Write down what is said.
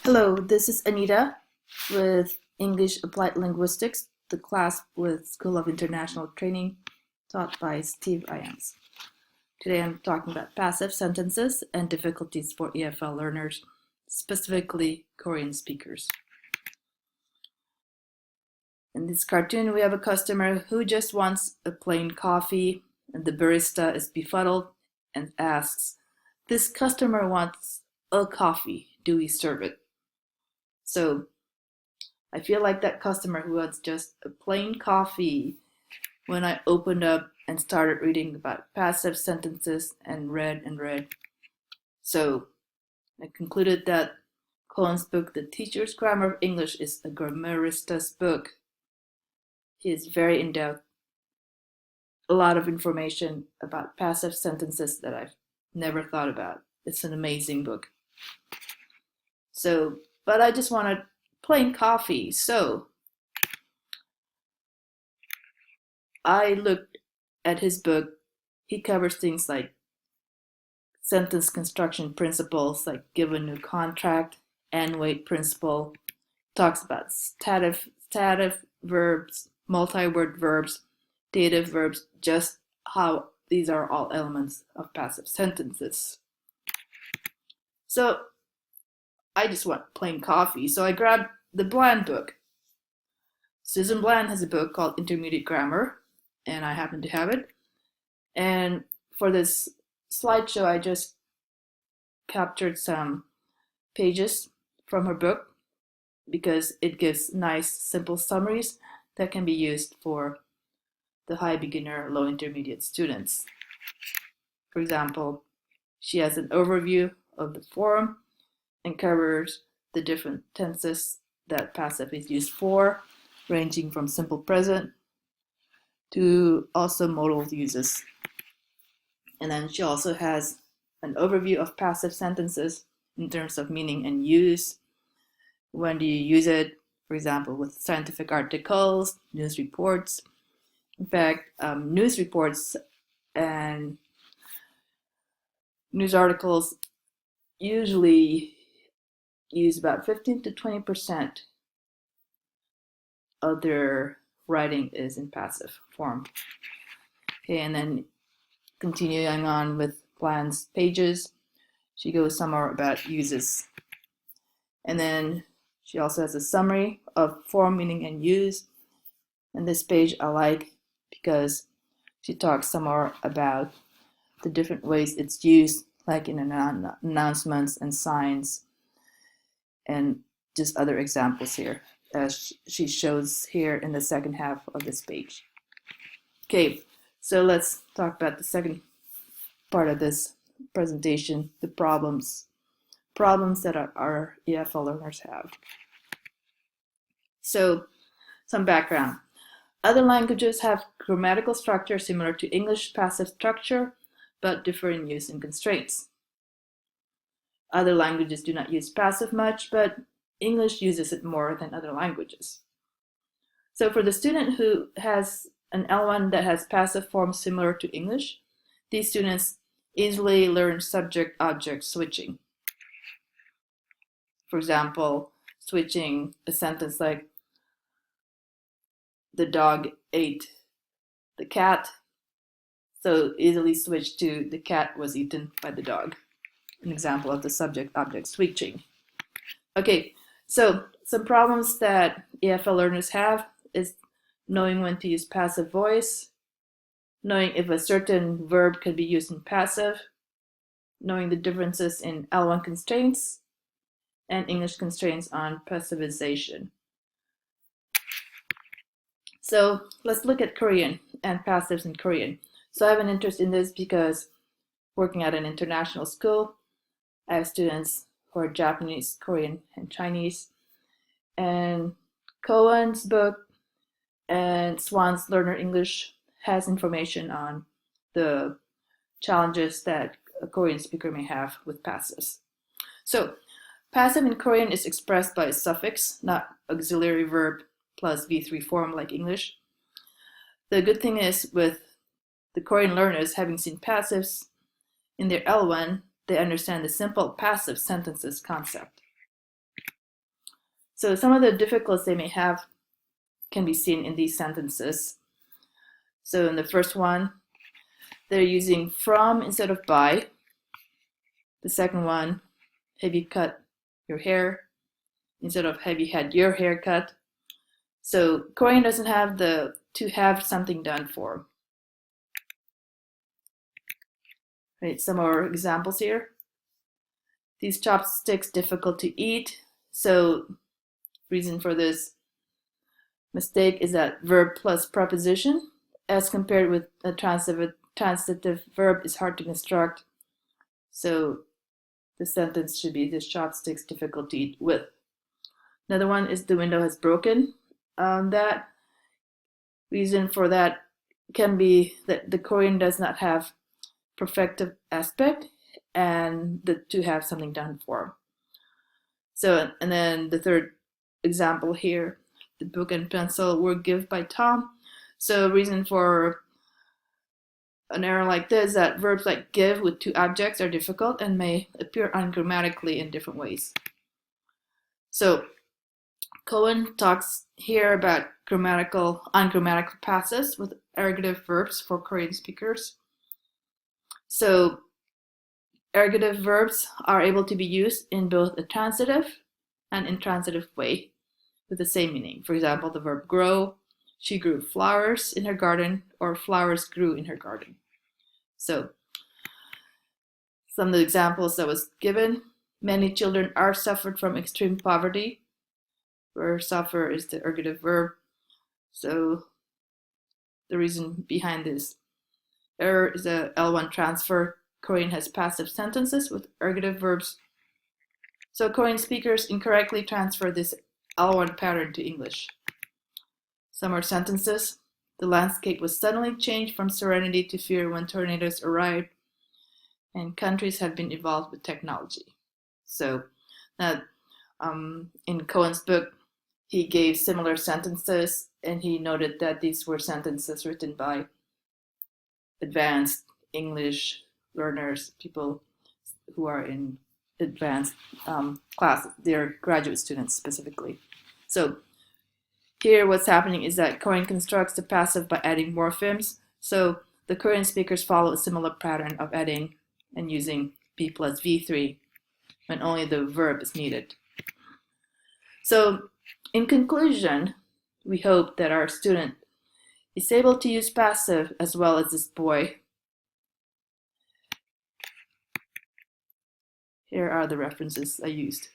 Hello, this is Anita with English Applied Linguistics, the class with School of International Training taught by Steve Iams. Today I'm talking about passive sentences and difficulties for EFL learners, specifically Korean speakers. In this cartoon, we have a customer who just wants a plain coffee, and the barista is befuddled and asks, "This customer wants a coffee. Do we serve it?" So I feel like that customer who wants just a plain coffee when I opened up and started reading about passive sentences and read. So I concluded that Cohen's book, The Teacher's Grammar of English, is a grammarista's book. He is very in-depth, a lot of information about passive sentences that I've never thought about. It's an amazing book. So, but I just wanted plain coffee. So I looked at his book. He covers things like sentence construction principles, like give a new contract, and wait principle. Talks about stative verbs, multi-word verbs, dative verbs, just how these are all elements of passive sentences. So I just want plain coffee. So I grabbed the Bland book. Susan Bland has a book called Intermediate Grammar, and I happen to have it. And for this slideshow, I just captured some pages from her book because it gives nice, simple summaries that can be used for the high beginner, low intermediate students. For example, she has an overview of the form and covers the different tenses that passive is used for, ranging from simple present to also modal uses. And then she also has an overview of passive sentences in terms of meaning and use. When do you use it? For example, with scientific articles, news reports. In fact, news reports and news articles usually use about 15 to 20% of their writing is in passive form. Okay, and then continuing on with Bland's pages, she goes some more about uses. And then she also has a summary of form, meaning, and use. And this page I like because she talks some more about the different ways it's used, like in announcements and signs, and just other examples here, as she shows here in the second half of this page. Okay, so let's talk about the second part of this presentation, the problems that our EFL learners have. So, some background. Other languages have grammatical structure similar to English passive structure, but differ in use and constraints. Other languages do not use passive much, but English uses it more than other languages. So for the student who has an L1 that has passive form similar to English, these students easily learn subject-object switching. For example, switching a sentence like, the dog ate the cat, so easily switch to the cat was eaten by the dog. An example of the subject-object switching. Okay, so some problems that EFL learners have is knowing when to use passive voice, knowing if a certain verb can be used in passive, knowing the differences in L1 constraints, and English constraints on passivization. So let's look at Korean and passives in Korean. So I have an interest in this because working at an international school, I have students who are Japanese, Korean, and Chinese. And Cohen's book and Swan's Learner English has information on the challenges that a Korean speaker may have with passives. So passive in Korean is expressed by a suffix, not auxiliary verb plus V3 form like English. The good thing is with the Korean learners having seen passives in their L1, they understand the simple passive sentences concept. So some of the difficulties they may have can be seen in these sentences. So in the first one, they're using from instead of by. The second one, have you cut your hair instead of have you had your hair cut? So Korean doesn't have the to have something done for. Right, some more examples here. These chopsticks difficult to eat. So reason for this mistake is that verb plus preposition, as compared with a transitive verb, is hard to construct. So the sentence should be, this chopsticks difficult to eat with. Another one is the window has broken. That reason for that can be that the Korean does not have perfective aspect and the to have something done for. So, and then the third example here, the book and pencil were given by Tom. So reason for an error like this is that verbs like give with two objects are difficult and may appear ungrammatically in different ways. So Cohen talks here about ungrammatical passives with ergative verbs for Korean speakers. So ergative verbs are able to be used in both a transitive and intransitive way with the same meaning. For example, the verb grow, she grew flowers in her garden, or flowers grew in her garden. So some of the examples that was given, many children are suffered from extreme poverty, where suffer is the ergative verb. So the reason behind this error is a L1 transfer. Korean has passive sentences with ergative verbs. So Korean speakers incorrectly transfer this L1 pattern to English. Some are sentences. The landscape was suddenly changed from serenity to fear when tornadoes arrived, and countries have been evolved with technology. So now, in Cohen's book, he gave similar sentences, and he noted that these were sentences written by advanced English learners, people who are in advanced classes. They're graduate students specifically. So here what's happening is that Korean constructs the passive by adding morphemes. So the Korean speakers follow a similar pattern of adding and using B plus V3 when only the verb is needed. So in conclusion, we hope that our student is able to use passive as well as this boy. Here are the references I used.